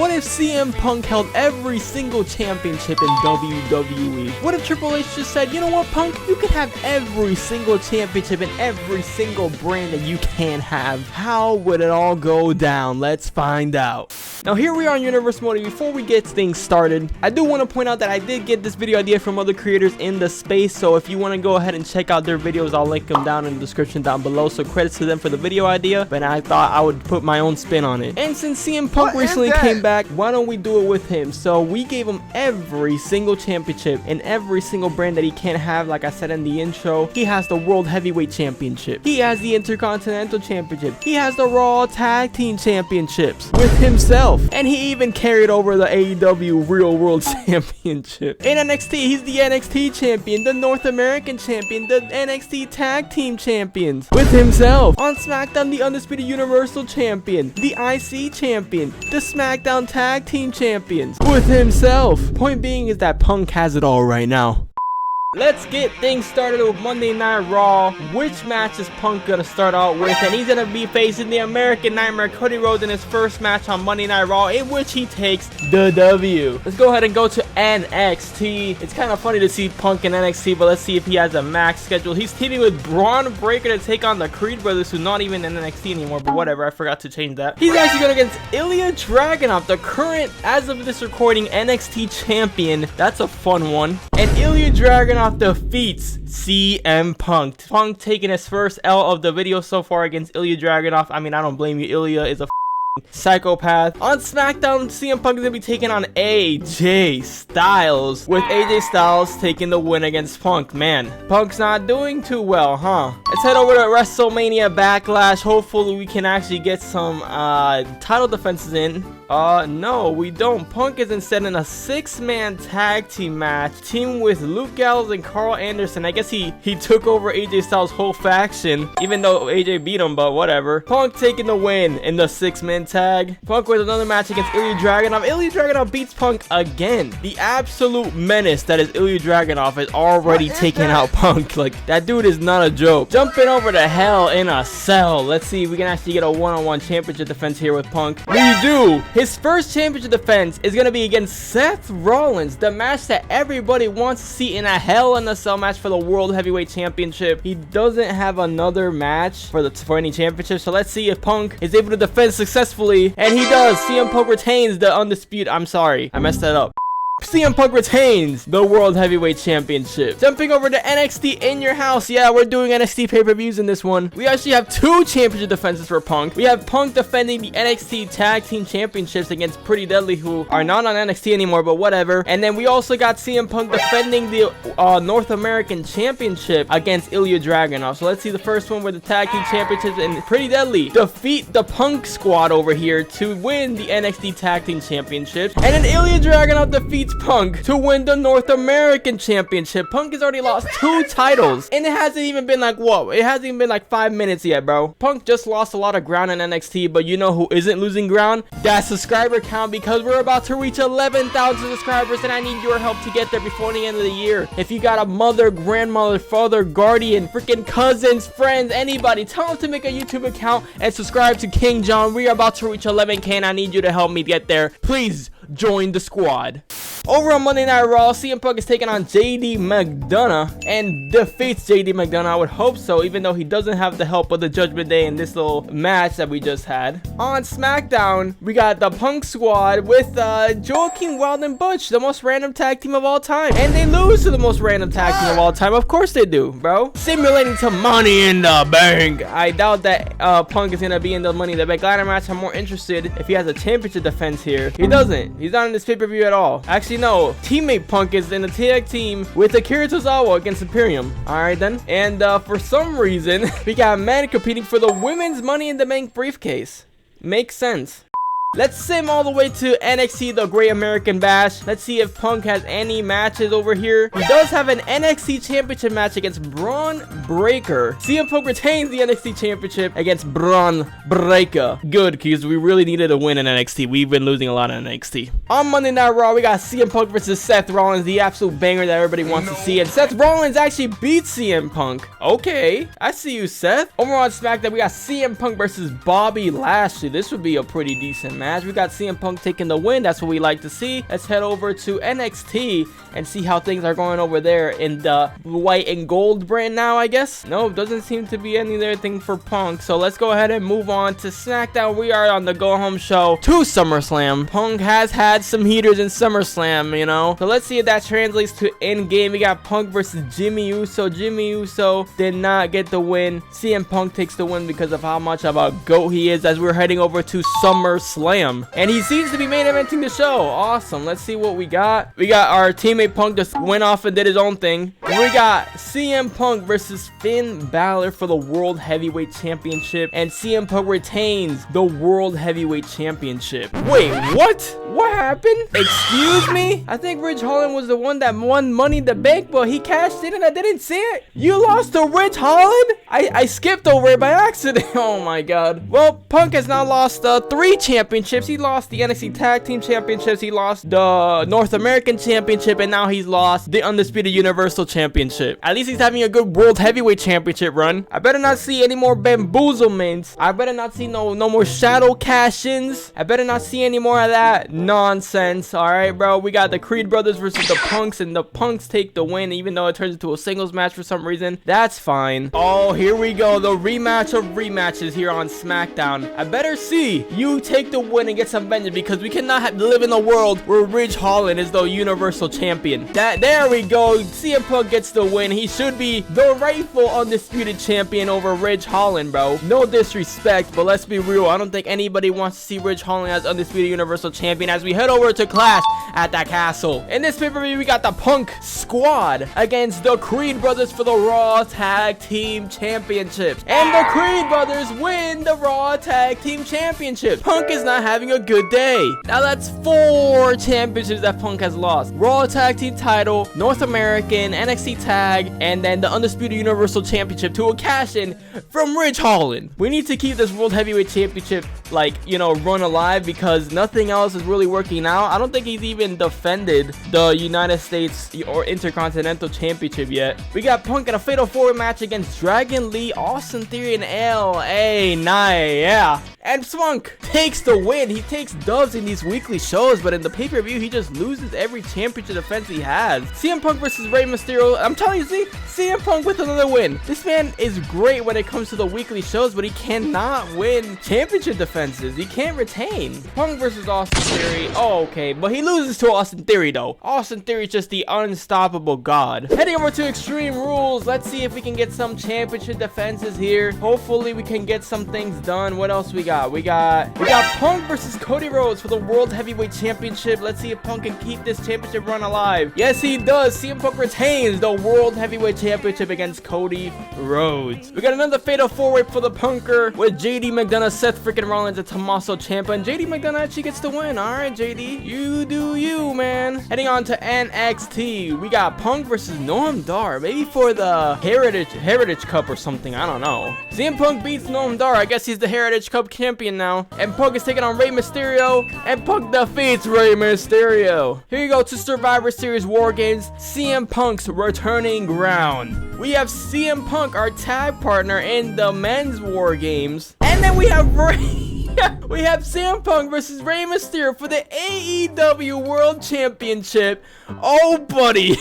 What if CM Punk held every single championship in WWE? What if Triple H just said, you know what, Punk, you can have every single championship in every single brand that you can have? How would it all go down? Let's find out. Now here we are on Universe Mode. Before we get things started, I do want to point out that I did get this video idea from other creators in the space, so if you want to go ahead and check out their videos, I'll link them down in the description down below. So credits to them for the video idea, but I thought I would put my own spin on it. And since CM Punk recently came back, why don't we do it with him? So we gave him every single championship and every single brand that he can have. Like I said in the intro, he has the World Heavyweight Championship, he has the Intercontinental Championship, he has the Raw Tag Team Championships with himself, and he even carried over the AEW Real World Championship. In NXT, he's the NXT Champion, the North American Champion, the NXT Tag Team Champions with himself. On SmackDown, the Undisputed Universal Champion, the IC Champion, the SmackDown Tag Team Champions with himself. Point being is that Punk has it all right now. Let's get things started with Monday Night Raw. Which match is Punk gonna start out with? And he's gonna be facing the American Nightmare, Cody Rhodes, in his first match on Monday Night Raw, in which he takes the W. Let's go ahead and go to NXT. It's kind of funny to see Punk in NXT, but let's see if he has a max schedule. He's teaming with Braun Breaker to take on the Creed Brothers, who's not even in NXT anymore, but whatever, I forgot to change that. He's actually going against Ilya Dragunov, the current, as of this recording, NXT champion. That's a fun one. And Ilya Dragunov defeats CM Punk. Punk taking his first L of the video so far against Ilya Dragunov. I mean, I don't blame you. Ilya is a psychopath. On SmackDown, CM Punk is gonna be taking on AJ Styles, with AJ Styles taking the win against Punk. Man, Punk's not doing too well, huh? Let's head over to WrestleMania Backlash. Hopefully we can actually get some title defenses in. No, we don't. Punk is instead in a 6-man tag team match, teaming with Luke Gallows and Carl Anderson. I guess he took over AJ Styles' whole faction, even though AJ beat him, but whatever. Punk taking the win in the 6-man tag. Punk with another match against Ilya Dragunov. Ilya Dragunov beats Punk again. The absolute menace that is Ilya Dragunov is already taking out Punk. Like, that dude is not a joke. Jumping over to Hell in a Cell. Let's see if we can actually get a one-on-one championship defense here with Punk. We do. His first championship defense is going to be against Seth Rollins, the match that everybody wants to see in a Hell in a Cell match for the World Heavyweight Championship. He doesn't have another match for any championship, so let's see if Punk is able to defend successfully, and he does. CM Punk retains the undisputed. I'm sorry, I messed that up. CM Punk retains the World Heavyweight Championship. Jumping over to NXT In Your House. Yeah, we're doing NXT pay-per-views in this one. We actually have 2 championship defenses for Punk. We have Punk defending the NXT Tag Team Championships against Pretty Deadly, who are not on NXT anymore, but whatever. And then we also got CM Punk defending the North American Championship against Ilya Dragunov. So let's see the first one, where the Tag Team Championships and Pretty Deadly defeat the Punk squad over here to win the NXT Tag Team Championships. And then Ilya Dragunov defeats Punk to win the North American Championship. Punk has already lost 2 titles, and it hasn't even been like, what? It hasn't even been like 5 minutes yet, bro. Punk just lost a lot of ground in NXT, but you know who isn't losing ground? That subscriber count, because we're about to reach 11,000 subscribers, and I need your help to get there before the end of the year. If you got a mother, grandmother, father, guardian, freaking cousins, friends, anybody, tell them to make a YouTube account and subscribe to King John. We are about to reach 11K, and I need you to help me get there. Please join the squad. Over on Monday Night Raw, CM Punk is taking on JD McDonough and defeats JD McDonough. I would hope so, even though he doesn't have the help of the Judgment Day in this little match that we just had. On SmackDown, we got the Punk squad with Joaquin Wilde and Butch, the most random tag team of all time. And they lose to the most random tag team of all time. Of course they do, bro. Simulating to Money in the Bank. I doubt that Punk is going to be in the Money in the Bank ladder match. I'm more interested if he has a championship defense here. He doesn't. He's not in this pay-per-view at all. Actually, no. Teammate Punk is in the tag team with Akira Tozawa against Imperium. Alright then. And for some reason, we got men competing for the women's Money in the Bank briefcase. Makes sense. Let's sim all the way to NXT, the Great American Bash. Let's see if Punk has any matches over here. He does have an NXT Championship match against Braun Breaker. CM Punk retains the NXT Championship against Braun Breaker. Good, because we really needed a win in NXT. We've been losing a lot in NXT. On Monday Night Raw, we got CM Punk versus Seth Rollins, the absolute banger that everybody wants to see. And Seth Rollins actually beats CM Punk. Okay, I see you, Seth. Over on SmackDown, we got CM Punk versus Bobby Lashley. This would be a pretty decent match. We got CM Punk taking the win. That's what we like to see. Let's head over to NXT and see how things are going over there in the white and gold brand now, I guess. No, doesn't seem to be anything for Punk. So let's go ahead and move on to SmackDown. We are on the go-home show to SummerSlam. Punk has had some heaters in SummerSlam, you know. So let's see if that translates to in-game. We got Punk versus Jimmy Uso. Jimmy Uso did not get the win. CM Punk takes the win because of how much of a GOAT he is as we're heading over to SummerSlam. And he seems to be main eventing the show. Awesome. Let's see what we got. We got our teammate Punk just went off and did his own thing. We got CM Punk versus Finn Balor for the World Heavyweight Championship. And CM Punk retains the World Heavyweight Championship. Wait, what? What happened? Excuse me? I think Ridge Holland was the one that won Money in the Bank, but he cashed in and I didn't see it. You lost to Ridge Holland? I skipped over it by accident. Oh my god. Well, Punk has now lost 3 championships. He lost the NXT Tag Team Championships. He lost the North American Championship. And now he's lost the Undisputed Universal Championship. At least he's having a good World Heavyweight Championship run. I better not see any more bamboozlements. I better not see no more shadow cash-ins. I better not see any more of that nonsense. Alright, bro. We got the Creed brothers versus the Punks. And the Punks take the win, even though it turns into a singles match for some reason. That's fine. Oh, here we go. The rematch of rematches here on SmackDown. I better see you take the win and get some vengeance, because we cannot live in a world where Ridge Holland is the Universal Champion. There we go. CM Punk gets the win. He should be the rightful Undisputed Champion over Ridge Holland, bro. No disrespect, but let's be real. I don't think anybody wants to see Ridge Holland as Undisputed Universal Champion as we head over to Clash at the Castle. In this pay-per-view, we got the Punk Squad against the Creed brothers for the Raw Tag Team Championships. And the Creed brothers win the Raw Tag Team Championship. Punk is not having a good day. Now that's 4 championships that Punk has lost. Raw Tag Team title, North American, NXT Tag, and then the Undisputed Universal Championship to a cash-in from Ridge Holland. We need to keep this World Heavyweight Championship, like, you know, run alive, because nothing else is really working out. I don't think he's even defended the United States or Intercontinental Championship yet. We got Punk in a Fatal 4-Way match against Dragon Lee, Austin Theory, and LA Knight. Yeah. And Punk takes the win. He takes dubs in these weekly shows, but in the pay-per-view, he just loses every championship defense he has. CM Punk versus Rey Mysterio. I'm telling you, see, CM Punk with another win. This man is great when it comes to the weekly shows, but he cannot win championship defenses. He can't retain. Punk versus Austin Theory. Oh, okay, but he loses to Austin Theory, though. Austin Theory is just the unstoppable god. Heading over to Extreme Rules. Let's see if we can get some championship defenses here. Hopefully, we can get some things done. What else we got? We got Punk versus Cody Rhodes for the World Heavyweight Championship. Let's see if Punk can keep this championship run alive. Yes, he does. CM Punk retains the World Heavyweight Championship against Cody Rhodes. We got another Fatal 4-Way for the Punker with JD McDonough, Seth freaking Rollins, and Tommaso Ciampa. And JD McDonough actually gets the win. All right, JD, you do you, man. Heading on to NXT, we got Punk versus Noam Dar, maybe for the Heritage Cup or something. I don't know. CM Punk beats Noam Dar. I guess he's the Heritage Cup champion now. And Punk is taking on Rey Mysterio, and Punk defeats Rey Mysterio. Here you go to Survivor Series War Games, CM Punk's returning ground. We have CM Punk, our tag partner in the men's War Games, and then we have we have CM Punk versus Rey Mysterio for the AEW World Championship. Oh, buddy.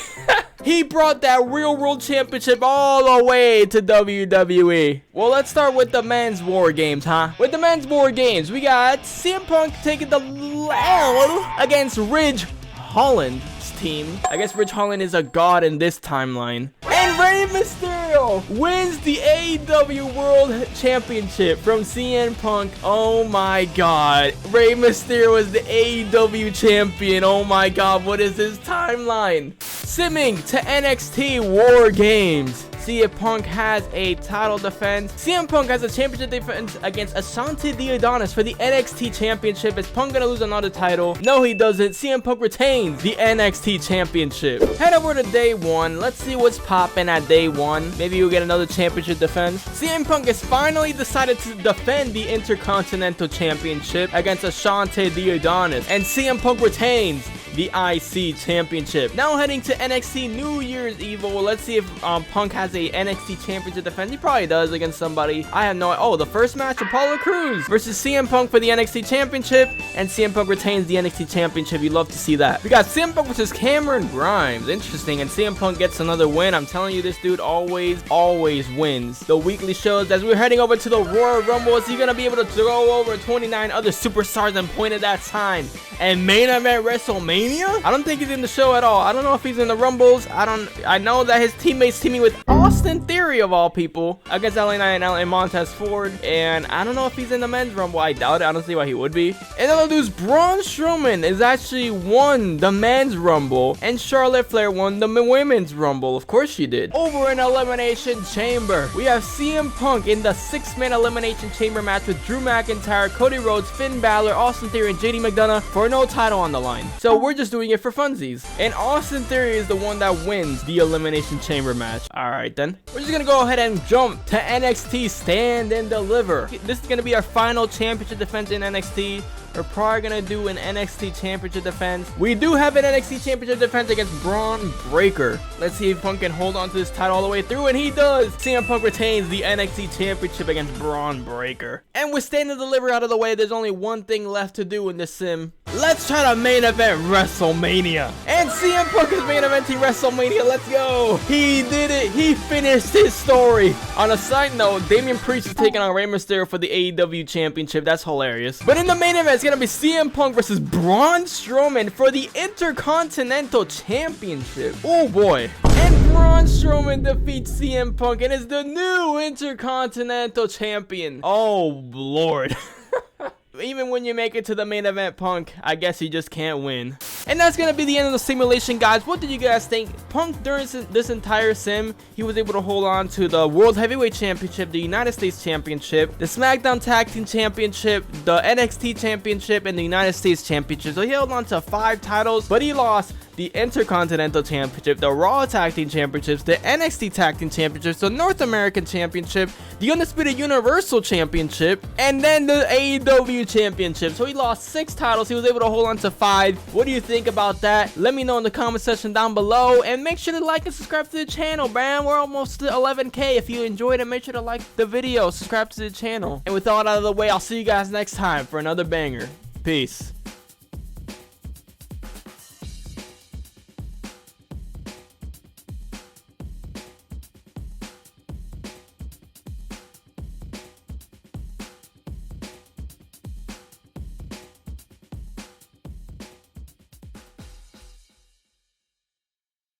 He brought that real world championship all the way to WWE. Well, let's start with the men's War Games, huh? With the men's War Games, we got CM Punk taking the L against Ridge Holland's team. I guess Ridge Holland is a god in this timeline. And Rey Mysterio wins the AEW World Championship from CM Punk. Oh my god. Rey Mysterio is the AEW champion. Oh my god, what is this timeline? Simming to NXT War Games. CM Punk has a title defense. CM Punk has a championship defense against Ashanti Theodonis for the NXT Championship. Is Punk gonna lose another title? No, he doesn't. CM Punk retains the NXT Championship. Head over to day 1. Let's see what's popping at day 1. Maybe you'll get another championship defense. CM Punk has finally decided to defend the Intercontinental Championship against Ashanti Theodonis. And CM Punk retains the IC Championship. Now heading to NXT New Year's Eve. Well, let's see if Punk has a NXT Championship defense. He probably does against somebody. I have no idea. Oh, the first match, Apollo Crews versus CM Punk for the NXT Championship, and CM Punk retains the NXT Championship. You love to see that. We got CM Punk versus Cameron Grimes. Interesting. And CM Punk gets another win. I'm telling you, this dude always wins the weekly shows. As we're heading over to the Royal Rumble, is he gonna be able to throw over 29 other superstars and point at that time and main event WrestleMania? I don't think he's in the show at all. I don't know if he's in the Rumbles. I know that his teammates teaming with Austin Theory of all people against LA Knight and Montez Ford, and I don't know if he's in the men's Rumble. I doubt it. I don't see why he would be. And other dudes, Braun Strowman is actually won the men's Rumble, and Charlotte Flair won the women's Rumble. Of course she did. Over in Elimination Chamber, we have CM Punk in the 6-man Elimination Chamber match with Drew McIntyre, Cody Rhodes, Finn Balor, Austin Theory, and JD McDonough for no title on the line. So we're just doing it for funsies. And Austin Theory is the one that wins the Elimination Chamber match. Alright then. We're just gonna go ahead and jump to NXT Stand and Deliver. This is gonna be our final championship defense in NXT. We're probably gonna do an NXT Championship defense. We do have an NXT Championship defense against Braun Breaker. Let's see if Punk can hold on to this title all the way through, and he does. CM Punk retains the NXT Championship against Braun Breaker. And with Stand and Deliver out of the way, there's only one thing left to do in this sim. Let's try to main event WrestleMania. And CM Punk is main eventing WrestleMania. Let's go. He did it. He finished his story. On a side note, Damian Priest is taking on Rey Mysterio for the AEW Championship. That's hilarious. But in the main event, it's gonna be CM Punk versus Braun Strowman for the Intercontinental Championship. Oh boy. And Braun Strowman defeats CM Punk and is the new Intercontinental Champion. Oh lord. Even when you make it to the main event, Punk, I guess you just can't win. And that's gonna be the end of the simulation, guys. What did you guys think? Punk, during this entire sim, he was able to hold on to the World Heavyweight Championship, the United States Championship, the SmackDown Tag Team Championship, the NXT Championship, and the United States Championship. So he held on to 5 titles, but he lost the Intercontinental Championship, the Raw Tag Team Championships, the NXT Tag Team Championships, the North American Championship, the Undisputed Universal Championship, and then the AEW Championship. So he lost 6 titles. He was able to hold on to 5. What do you think about that? Let me know in the comment section down below, and make sure to like and subscribe to the channel, man. We're almost to 11K. If you enjoyed it, make sure to like the video, subscribe to the channel. And with all that out of the way, I'll see you guys next time for another banger. Peace.